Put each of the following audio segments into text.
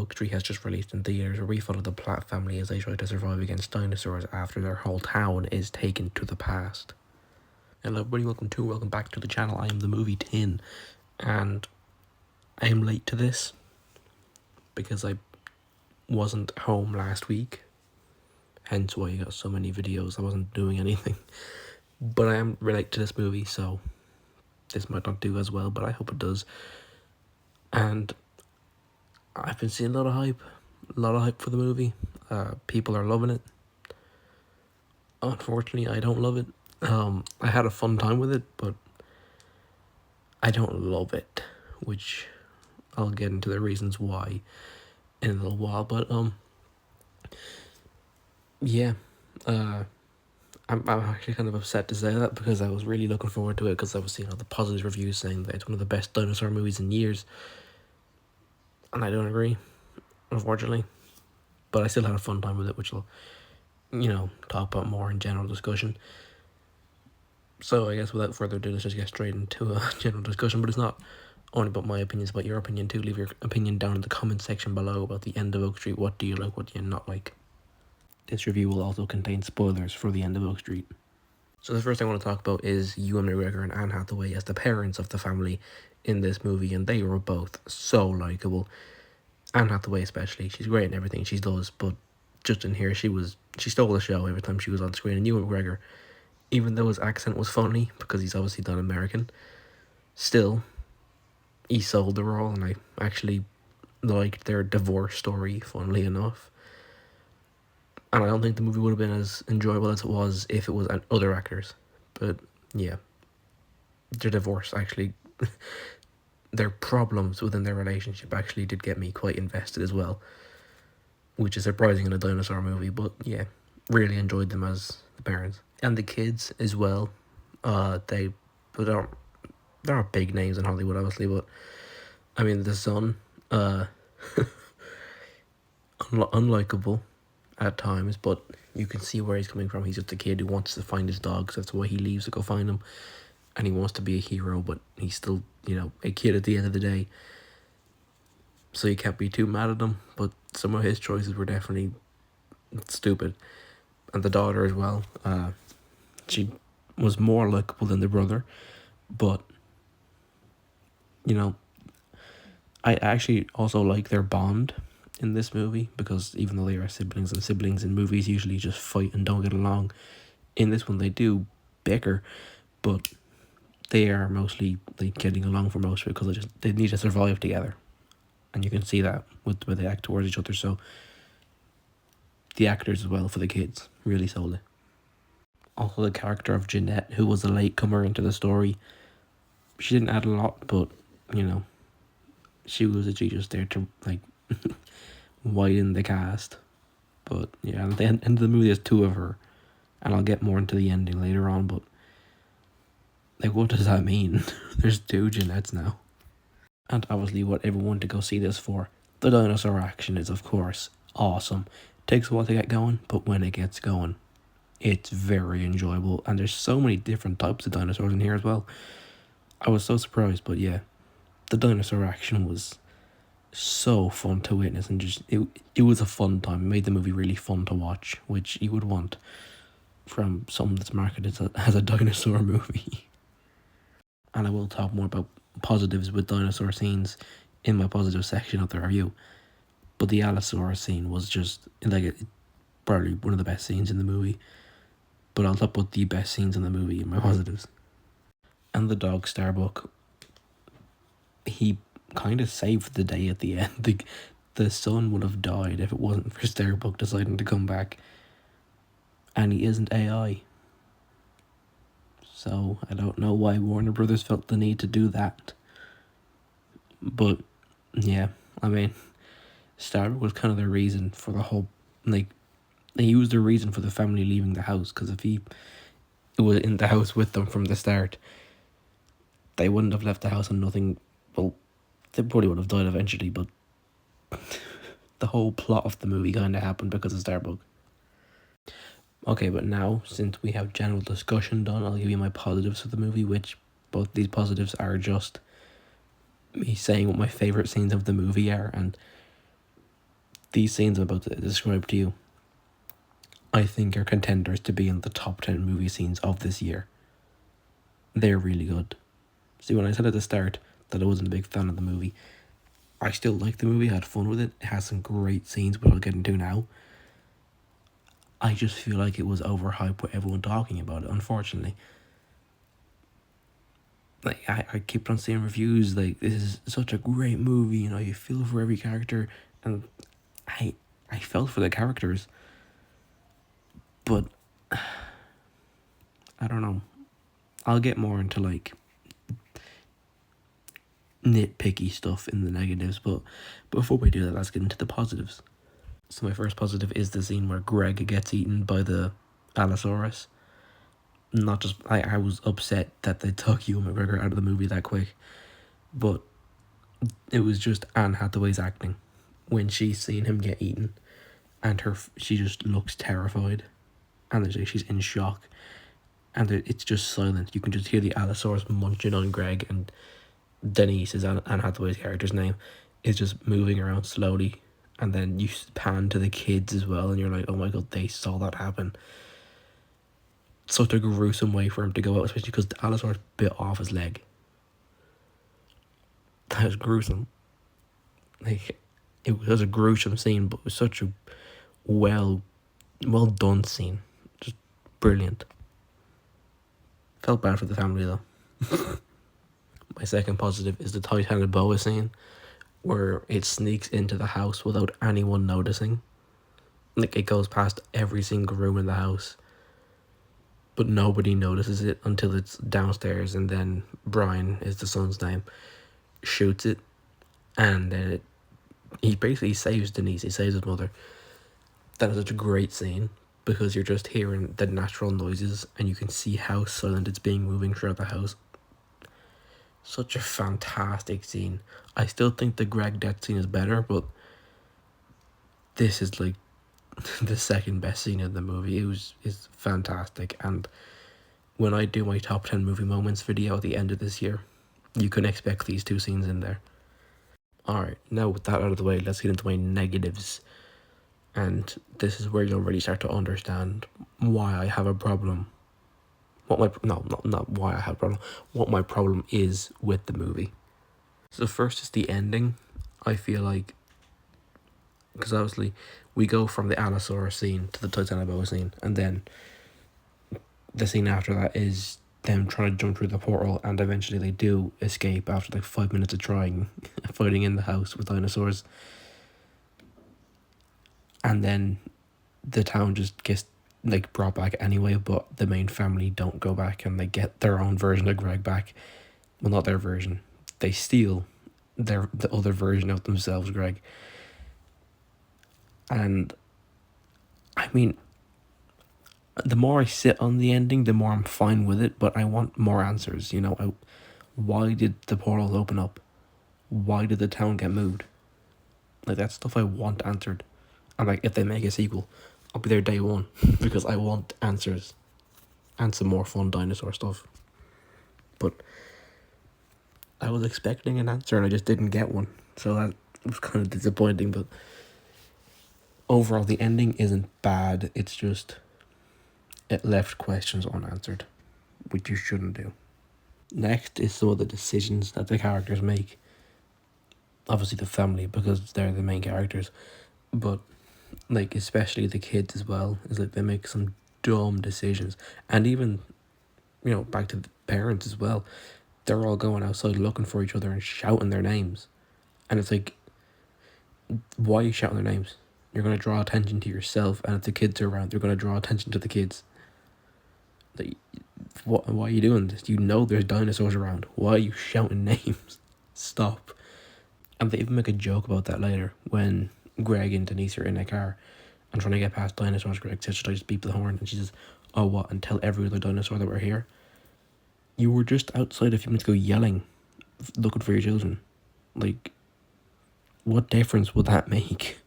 Oak Tree has just released in theaters, where we follow the Platt family as they try to survive against dinosaurs after their whole town is taken to the past. Hello everybody, welcome back to the channel. I am the Movie Tin, and I am late to this because I wasn't home last week, hence why you got so many videos. I wasn't doing anything, but I am late to this movie, so this might not do as well, but I hope it does. And I've been seeing a lot of hype for the movie. People are loving it. Unfortunately, I don't love it. I had a fun time with it, but I don't love it, which I'll get into the reasons why in a little while. But yeah, I'm actually kind of upset to say that, because I was really looking forward to it, because I was seeing all the positive reviews saying that it's one of the best dinosaur movies in years, and I don't agree, unfortunately. But I still had a fun time with it, which I'll, talk about more in general discussion. So I guess without further ado, let's just get straight into a general discussion. But it's not only about my opinions, but your opinion too. Leave your opinion down in the comment section below about the end of Oak Street. What do you like, what do you not like? This review will also contain spoilers for the end of Oak Street. So the first thing I want to talk about is Ewan McGregor and Anne Hathaway as the parents of the family in this movie, and they were both so likeable. Anne Hathaway especially, she's great in everything she does, but just in here, she stole the show every time she was on screen. And Ewan McGregor, even though his accent was funny, because he's obviously not American, still, he sold the role, and I actually liked their divorce story, funnily enough. And I don't think the movie would have been as enjoyable as it was if it was other actors. But yeah, their divorce actually, their problems within their relationship actually did get me quite invested as well, which is surprising in a dinosaur movie. But yeah, really enjoyed them as the parents. And the kids as well. They aren't big names in Hollywood, obviously, but I mean, the son, unlikable at times, but you can see where he's coming from. He's just a kid who wants to find his dog, so that's why he leaves to go find him, and he wants to be a hero, but he's still, a kid at the end of the day, so you can't be too mad at him. But some of his choices were definitely stupid. And the daughter as well, she was more likable than the brother, but I actually also like their bond in this movie, because even though they are siblings, and siblings in movies usually just fight and don't get along, in this one they do bicker, but they are mostly getting along for most of it, because they need to survive together, and you can see that with the way they act towards each other. So the actors as well, for the kids, really sold it. Also, the character of Jeanette, who was a latecomer into the story, she didn't add a lot, but she was actually just there to widen the cast. But yeah, at the end of the movie there's two of her, and I'll get more into the ending later on, but what does that mean? There's two Jeanettes now. And obviously what everyone went to go see this for, the dinosaur action, is of course awesome. Takes a while to get going, but when it gets going, it's very enjoyable. And there's so many different types of dinosaurs in here as well. I was so surprised, but yeah, the dinosaur action was so fun to witness, and just it was a fun time. It made the movie really fun to watch, which you would want from something that's marketed as a dinosaur movie. And I will talk more about positives with dinosaur scenes in my positive section of the review. But the Allosaurus scene was just probably one of the best scenes in the movie. But I'll talk about the best scenes in the movie in my positives. And the dog Starbuck, he kind of saved the day at the end. The son would have died if it wasn't for Starbuck deciding to come back. And he isn't AI. So I don't know why Warner Brothers felt the need to do that. But yeah, I mean, Starbuck was kind of the reason for the whole, they used the reason for the family leaving the house, because if he was in the house with them from the start, they wouldn't have left the house and nothing. Well, they probably would have died eventually, but the whole plot of the movie kind of happened because of Starbuck. Okay, but now, since we have general discussion done, I'll give you my positives for the movie, which both these positives are just me saying what my favourite scenes of the movie are. And These scenes I'm about to describe to you, I think are contenders to be in the top 10 movie scenes of this year. They're really good. See, when I said at the start that I wasn't a big fan of the movie, I still like the movie, I had fun with it. It has some great scenes, but I'll get into now. I just feel like it was overhyped with everyone talking about it, unfortunately. Like, I keep on seeing reviews like, this is such a great movie, you know, you feel for every character, and I I felt for the characters, but I don't know. I'll get more into like nitpicky stuff in the negatives, but before we do that, let's get into the positives. So my first positive is the scene where Greg gets eaten by the Allosaurus. Not just I was upset that they took Ewan McGregor out of the movie that quick, but it was just Anne Hathaway's acting when she's seen him get eaten, and she just looks terrified, and she's in shock, and it's just silent. You can just hear the Allosaurus munching on Greg, and Denise is Anne Hathaway's character's name, is just moving around slowly, and then you pan to the kids as well, and you're like, oh my god, they saw that happen. Such a gruesome way for him to go out, especially because the Allosaurus bit off his leg. That was gruesome. Like, it was a gruesome scene, but it was such a well done scene. Just brilliant. Felt bad for the family though. My second positive is the tight-handed boa scene, where it sneaks into the house without anyone noticing. Like, it goes past every single room in the house, but nobody notices it until it's downstairs, and then Brian is the son's name, shoots it, and then he basically saves Denise, he saves his mother. That is such a great scene, because you're just hearing the natural noises, and you can see how silent it's being moving throughout the house. Such a fantastic scene. I still think the Greg death scene is better, but this is like the second best scene in the movie. It's fantastic, and when I do my top 10 movie moments video at the end of this year, you can expect these two scenes in there. Alright, now with that out of the way, let's get into my negatives. And this is where you'll really start to understand why I have a problem. Not why I have a problem. What my problem is with the movie. So first is the ending. I feel like, because obviously we go from the Allosaurus scene to the Titanoboa scene, and then the scene after that is them trying to jump through the portal, and eventually they do escape after like 5 minutes of trying, fighting in the house with dinosaurs. And then the town just gets like brought back anyway, but the main family don't go back, and they get their own version of Greg back. Well, not their version. They steal the other version of themselves, Greg. And I mean, the more I sit on the ending, the more I'm fine with it, but I want more answers, you know. Why did the portal open up? Why did the town get moved? Like, that's stuff I want answered. And like, if they make a sequel, I'll be there day one, because I want answers and some more fun dinosaur stuff. But I was expecting an answer and I just didn't get one, so that was kind of disappointing. But overall, the ending isn't bad. It's just, it left questions unanswered, which you shouldn't do. Next is some of the decisions that the characters make. Obviously the family, because they're the main characters, but like especially the kids as well, is like they make some dumb decisions. And even, you know, back to the parents as well, they're all going outside looking for each other and shouting their names, and it's like, why are you shouting their names? You're going to draw attention to yourself, and if the kids are around, they're going to draw attention to the kids. Like, why are you doing this? You know there's dinosaurs around. Why are you shouting names? Stop. And they even make a joke about that later, when Greg and Denise are in a car and trying to get past dinosaurs. Greg says, should I just beep the horn? And she says, oh, what, and tell every other dinosaur that we're here? You were just outside a few minutes ago yelling, looking for your children. Like, what difference would that make?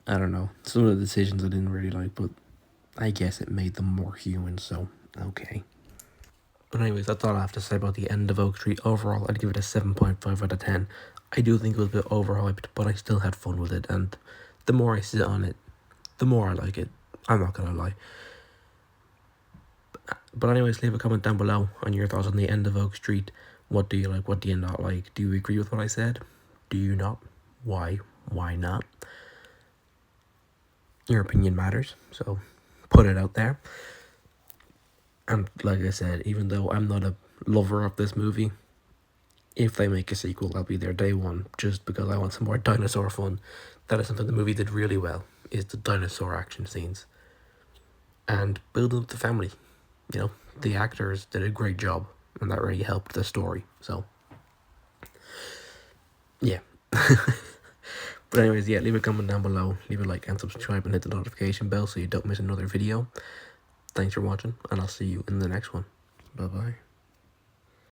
I don't know. Some of the decisions I didn't really like, but I guess it made them more human, so okay. But anyways, that's all I have to say about The End of Oak Street. Overall, I'd give it a 7.5 out of 10. I do think it was a bit overhyped, but I still had fun with it, and the more I sit on it, the more I like it. I'm not gonna lie. But anyways, leave a comment down below on your thoughts on The End of Oak Street. What do you like? What do you not like? Do you agree with what I said? Do you not? Why? Why not? Your opinion matters, so put it out there. And like I said, even though I'm not a lover of this movie, if they make a sequel, I'll be there day one, just because I want some more dinosaur fun. That is something the movie did really well, is the dinosaur action scenes. And building up the family. You know, the actors did a great job, and that really helped the story, so yeah. But anyways, yeah, leave a comment down below, leave a like and subscribe and hit the notification bell so you don't miss another video. Thanks for watching, and I'll see you in the next one. Bye bye.